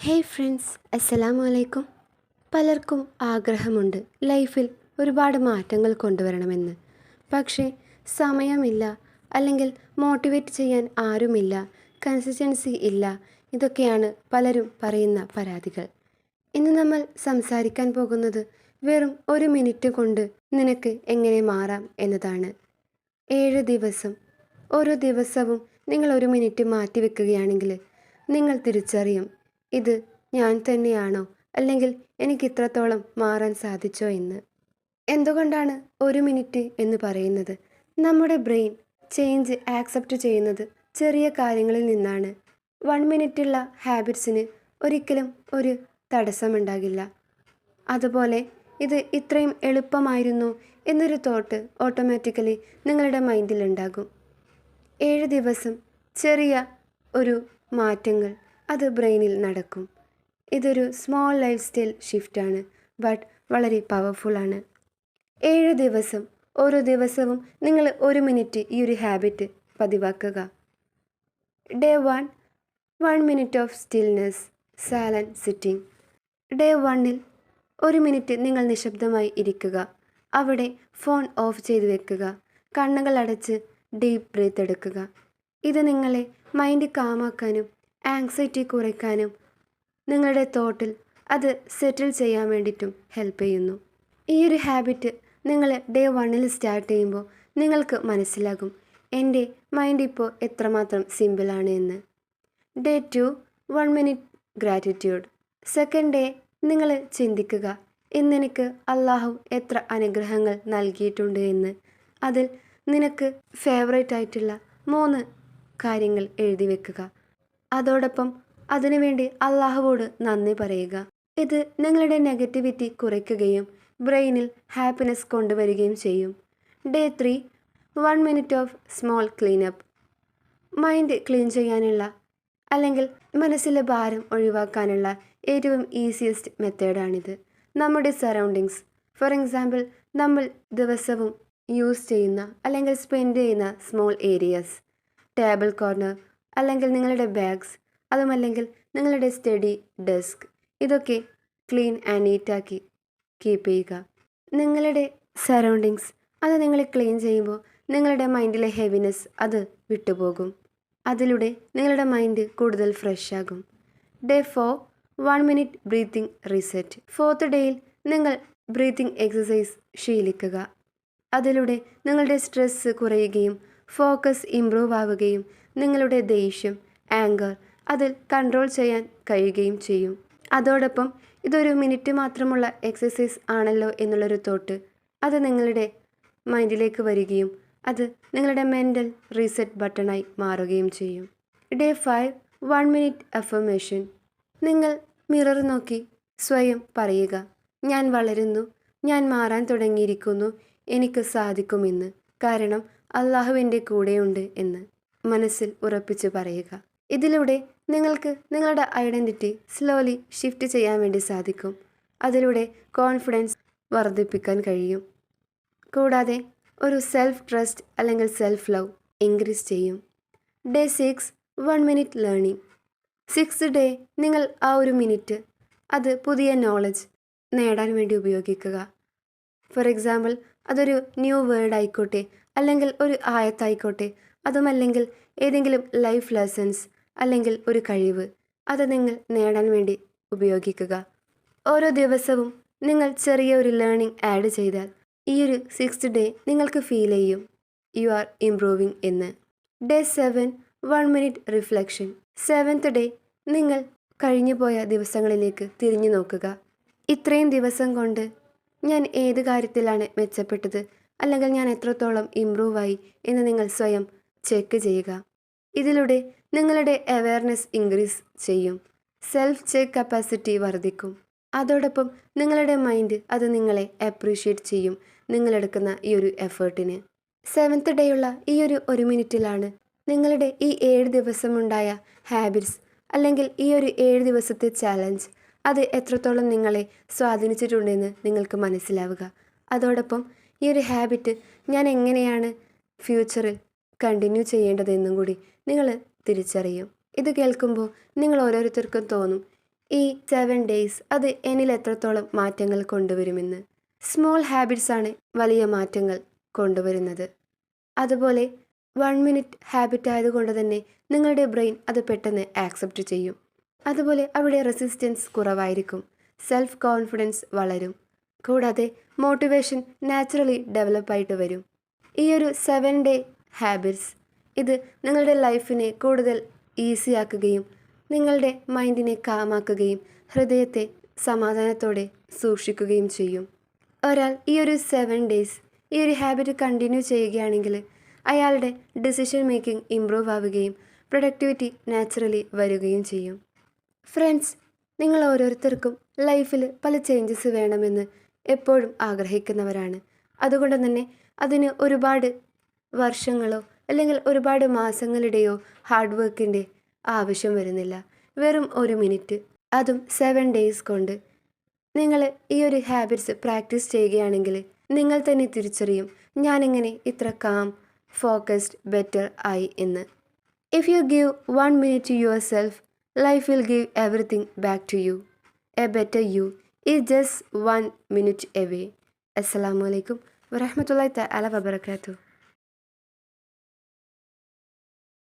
Hey friends, അസ്സലാമു അലൈക്കും. പലർക്കും ആഗ്രഹമുണ്ട് ലൈഫിൽ ഒരുപാട് മാറ്റങ്ങൾ കൊണ്ടുവരണമെന്ന്. പക്ഷേ സമയമില്ല, അല്ലെങ്കിൽ മോട്ടിവേറ്റ് ചെയ്യാൻ ആരുമില്ല, കൺസിസ്റ്റൻസി ഇല്ല. ഇതൊക്കെയാണ് പലരും പറയുന്ന പരാതികൾ. ഇന്ന് നമ്മൾ സംസാരിക്കാൻ പോകുന്നത് വെറും 1 മിനിറ്റ് കൊണ്ട് നിനക്ക് എങ്ങനെ മാറാം എന്നതാണ്. 7 ദിവസം. ഓരോ ദിവസവും നിങ്ങൾ 1 മിനിറ്റ് മാറ്റിവെക്കുകയാണെങ്കിൽ നിങ്ങൾ തിരിച്ചറിയും, ഇത് ഞാൻ തന്നെയാണോ, അല്ലെങ്കിൽ എനിക്ക് ഇത്രത്തോളം മാറാൻ സാധിച്ചോ എന്ന്. എന്തുകൊണ്ടാണ് 1 മിനിറ്റ് എന്ന് പറയുന്നത്? നമ്മുടെ ബ്രെയിൻ ചേഞ്ച് ആക്സെപ്റ്റ് ചെയ്യുന്നത് ചെറിയ കാര്യങ്ങളിൽ നിന്നാണ്. 1 മിനിറ്റുള്ള ഹാബിറ്റ്സിന് ഒരിക്കലും ഒരു തടസ്സമുണ്ടാകില്ല. അതുപോലെ ഇത് ഇത്രയും എളുപ്പമായിരുന്നു എന്നൊരു തോട്ട് ഓട്ടോമാറ്റിക്കലി നിങ്ങളുടെ മൈൻഡിലുണ്ടാകും. 7 ദിവസം ചെറിയ ഒരു മാറ്റങ്ങൾ അത് ബ്രെയിനിൽ നടക്കും. ഇതൊരു സ്മോൾ ലൈഫ് സ്റ്റൈൽ ഷിഫ്റ്റാണ്, ബട്ട് വളരെ പവർഫുള്ളാണ്. 7 ദിവസം. ഓരോ ദിവസവും നിങ്ങൾ 1 മിനിറ്റ് ഈ ഒരു ഹാബിറ്റ് പതിവാക്കുക. Day 1, 1 minute of stillness, silent sitting. Day 1-ൽ 1 മിനിറ്റ് നിങ്ങൾ നിശബ്ദമായി ഇരിക്കുക. അവിടെ ഫോൺ ഓഫ് ചെയ്ത് വെക്കുക. കണ്ണുകൾ അടച്ച് ഡീപ്പ് ബ്രീത്ത് എടുക്കുക. ഇത് നിങ്ങളെ മൈൻഡ് കാമാക്കാനും ആങ്സൈറ്റി കുറയ്ക്കാനും നിങ്ങളുടെ തോട്ടിൽ അത് സെറ്റിൽ ചെയ്യാൻ വേണ്ടിയിട്ടും ഹെൽപ്പ് ചെയ്യുന്നു. ഈ ഒരു ഹാബിറ്റ് നിങ്ങൾ ഡേ 1-ൽ സ്റ്റാർട്ട് ചെയ്യുമ്പോൾ നിങ്ങൾക്ക് മനസ്സിലാകും, എൻ്റെ മൈൻഡ് ഇപ്പോൾ എത്രമാത്രം സിമ്പിളാണ് എന്ന്. Day 2, 1 minute gratitude. Second day നിങ്ങൾ ചിന്തിക്കുക, ഇന്നെനിക്ക് അള്ളാഹു എത്ര അനുഗ്രഹങ്ങൾ നൽകിയിട്ടുണ്ട് എന്ന്. അതിൽ നിനക്ക് ഫേവറേറ്റ് ആയിട്ടുള്ള 3 കാര്യങ്ങൾ എഴുതി വെക്കുക. അതോടൊപ്പം അതിനുവേണ്ടി അള്ളാഹുവോട് നന്ദി പറയുക. ഇത് നിങ്ങളുടെ നെഗറ്റിവിറ്റി കുറയ്ക്കുകയും ബ്രെയിനിൽ ഹാപ്പിനെസ് കൊണ്ടുവരികയും ചെയ്യും. Day 3, 1 minute of small cleanup. Mind clean ചെയ്യാനുള്ള, അല്ലെങ്കിൽ മനസ്സിലെ ഭാരം ഒഴിവാക്കാനുള്ള ഏറ്റവും ഈസിയസ്റ്റ് മെത്തേഡാണിത്. നമ്മുടെ സറൗണ്ടിങ്സ്, ഫോർ എക്സാമ്പിൾ നമ്മൾ ദിവസവും യൂസ് ചെയ്യുന്ന അല്ലെങ്കിൽ സ്പെൻഡ് ചെയ്യുന്ന സ്മോൾ ഏരിയാസ്, ടേബിൾ കോർണർ, അല്ലെങ്കിൽ നിങ്ങളുടെ ബാഗ്സ്, അതുമല്ലെങ്കിൽ നിങ്ങളുടെ സ്റ്റഡി ഡെസ്ക്, ഇതൊക്കെ ക്ലീൻ ആൻഡ് നീറ്റാക്കി കീപ്പ് ചെയ്യുക. നിങ്ങളുടെ സറൗണ്ടിങ്സ് അത് നിങ്ങൾ ക്ലീൻ ചെയ്യുമ്പോൾ നിങ്ങളുടെ മൈൻഡിലെ ഹെവിനെസ് അത് വിട്ടുപോകും. അതിലൂടെ നിങ്ങളുടെ മൈൻഡ് കൂടുതൽ ഫ്രഷ് ആകും. Day 4, 1 minute breathing reset. 4th ഡേയിൽ നിങ്ങൾ ബ്രീത്തിങ് എക്സസൈസ് ശീലിക്കുക. അതിലൂടെ നിങ്ങളുടെ സ്ട്രെസ്സ് കുറയുകയും ഫോക്കസ് ഇംപ്രൂവ് ആവുകയും നിങ്ങളുടെ ദേഷ്യം, ആങ്കർ അതിൽ കൺട്രോൾ ചെയ്യാൻ കഴിയുകയും ചെയ്യും. അതോടൊപ്പം ഇതൊരു മിനിറ്റ് മാത്രമുള്ള എക്സസൈസ് ആണല്ലോ എന്നുള്ളൊരു തോട്ട് അത് നിങ്ങളുടെ മൈൻഡിലേക്ക് വരികയും അത് നിങ്ങളുടെ മെൻ്റൽ റീസെറ്റ് ബട്ടണായി മാറുകയും ചെയ്യും. Day 5, 1 minute affirmation. നിങ്ങൾ മിറർ നോക്കി സ്വയം പറയുക, ഞാൻ വളരുന്നു, ഞാൻ മാറാൻ തുടങ്ങിയിരിക്കുന്നു, എനിക്ക് സാധിക്കുമെന്ന്, കാരണം അള്ളാഹു എൻ്റെ കൂടെയുണ്ട് എന്ന് മനസ്സിൽ ഉറപ്പിച്ച് പറയുക. ഇതിലൂടെ നിങ്ങൾക്ക് നിങ്ങളുടെ ഐഡൻറ്റിറ്റി സ്ലോലി ഷിഫ്റ്റ് ചെയ്യാൻ വേണ്ടി സാധിക്കും. അതിലൂടെ കോൺഫിഡൻസ് വർദ്ധിപ്പിക്കാൻ കഴിയും. കൂടാതെ ഒരു സെൽഫ് ട്രസ്റ്റ് അല്ലെങ്കിൽ സെൽഫ് ലവ് ഇൻക്രീസ് ചെയ്യും. Day 6, 1 minute learning. 6th day നിങ്ങൾ ആ 1 മിനിറ്റ് അത് പുതിയ നോളജ് നേടാൻ വേണ്ടി ഉപയോഗിക്കുക. ഫോർ എക്സാമ്പിൾ അതൊരു ന്യൂ വേർഡ് ആയിക്കോട്ടെ, അല്ലെങ്കിൽ ഒരു ആയത്തായിക്കോട്ടെ, അതുമല്ലെങ്കിൽ ഏതെങ്കിലും ലൈഫ് ലെസൺസ്, അല്ലെങ്കിൽ ഒരു കഴിവ്, അത് നിങ്ങൾ നേടാൻ വേണ്ടി ഉപയോഗിക്കുക. ഓരോ ദിവസവും നിങ്ങൾ ചെറിയ ഒരു ലേണിംഗ് ആഡ് ചെയ്താൽ ഈ ഒരു 6th ഡേ നിങ്ങൾക്ക് ഫീൽ ചെയ്യും യു ആർ ഇംപ്രൂവിങ് എന്ന്. Day 7, 1 minute reflection. 7th day നിങ്ങൾ കഴിഞ്ഞുപോയ ദിവസങ്ങളിലേക്ക് തിരിഞ്ഞു നോക്കുക. ഇത്രയും ദിവസം കൊണ്ട് ഞാൻ ഏത് കാര്യത്തിലാണ് മെച്ചപ്പെട്ടത്, അല്ലെങ്കിൽ ഞാൻ എത്രത്തോളം ഇംപ്രൂവായി എന്ന് നിങ്ങൾ സ്വയം ചെക്ക് ചെയ്യുക. ഇതിലൂടെ നിങ്ങളുടെ അവെയർനെസ് ഇൻക്രീസ് ചെയ്യും, സെൽഫ് ചെക്ക് കപ്പാസിറ്റി വർദ്ധിക്കും. അതോടൊപ്പം നിങ്ങളുടെ മൈൻഡ് അത് നിങ്ങളെ അപ്രീഷിയേറ്റ് ചെയ്യും നിങ്ങളെടുക്കുന്ന ഈ ഒരു എഫേർട്ടിന്. 7th ഡേയുള്ള ഈ ഒരു 1 മിനിറ്റിലാണ് നിങ്ങളുടെ ഈ 7 ദിവസമുണ്ടായ ഹാബിറ്റ്സ്, അല്ലെങ്കിൽ ഈ ഒരു 7 ദിവസത്തെ ചാലഞ്ച് അത് എത്രത്തോളം നിങ്ങളെ സ്വാധീനിച്ചിട്ടുണ്ടെന്ന് നിങ്ങൾക്ക് മനസ്സിലാവുക. അതോടൊപ്പം ഈ ഒരു ഹാബിറ്റ് ഞാൻ എങ്ങനെയാണ് ഫ്യൂച്ചറിൽ കണ്ടിന്യൂ ചെയ്യേണ്ടതെന്നും കൂടി നിങ്ങൾ തിരിച്ചറിയും. ഇത് കേൾക്കുമ്പോൾ നിങ്ങൾ ഓരോരുത്തർക്കും തോന്നും, ഈ 7 ഡേയ്സ് അത് എന്നിൽ എത്രത്തോളം മാറ്റങ്ങൾ കൊണ്ടുവരുമെന്ന്. സ്മോൾ ഹാബിറ്റ്സ് ആണ് വലിയ മാറ്റങ്ങൾ കൊണ്ടുവരുന്നത്. അതുപോലെ 1 മിനിറ്റ് ഹാബിറ്റ് ആയതുകൊണ്ട് തന്നെ നിങ്ങളുടെ ബ്രെയിൻ അത് പെട്ടെന്ന് ആക്സെപ്റ്റ് ചെയ്യും. അതുപോലെ അവിടെ റെസിസ്റ്റൻസ് കുറവായിരിക്കും. സെൽഫ് കോൺഫിഡൻസ് വളരും. കൂടാതെ മോട്ടിവേഷൻ നാച്ചുറലി ഡെവലപ്പായിട്ട് വരും. ഈ ഒരു 7 ഡേ ഹാബിറ്റ്സ് ഇത് നിങ്ങളുടെ ലൈഫിനെ കൂടുതൽ ഈസിയാക്കുകയും നിങ്ങളുടെ മൈൻഡിനെ കാമാക്കുകയും ഹൃദയത്തെ സമാധാനത്തോടെ സൂക്ഷിക്കുകയും ചെയ്യും. ഒരാൾ ഈ ഒരു 7 ഡേയ്സ് ഈ ഒരു ഹാബിറ്റ് കണ്ടിന്യൂ ചെയ്യുകയാണെങ്കിൽ അയാളുടെ ഡിസിഷൻ മേക്കിംഗ് ഇംപ്രൂവ് ആവുകയും പ്രൊഡക്ടിവിറ്റി നാച്ചുറലി വരികയും ചെയ്യും. ഫ്രണ്ട്സ്, നിങ്ങൾ ഓരോരുത്തർക്കും ലൈഫിൽ പല ചേഞ്ചസ് വേണമെന്ന് എപ്പോഴും ആഗ്രഹിക്കുന്നവരാണ്. അതുകൊണ്ട് തന്നെ അതിന് ഒരുപാട് വർഷങ്ങളോ അല്ലെങ്കിൽ ഒരുപാട് മാസങ്ങളുടെയോ ഹാർഡ് വർക്കിൻ്റെ ആവശ്യം വരുന്നില്ല. വെറും 1 മിനിറ്റ്, അതും 7 ഡേയ്സ് കൊണ്ട് നിങ്ങൾ ഈ ഒരു ഹാബിറ്റ്സ് പ്രാക്ടീസ് ചെയ്യുകയാണെങ്കിൽ നിങ്ങൾ തന്നെ തിരിച്ചറിയും ഞാനിങ്ങനെ ഇത്ര കാം, ഫോക്കസ്ഡ്, ബെറ്റർ ആയി എന്ന്. If you give 1 minute to yourself, life will give everything back to you. A better you is just 1 minute away. അസ്സലാമു അലൈക്കും വറഹ്മത്തുള്ളാഹി തആല വബറകാതുഹു.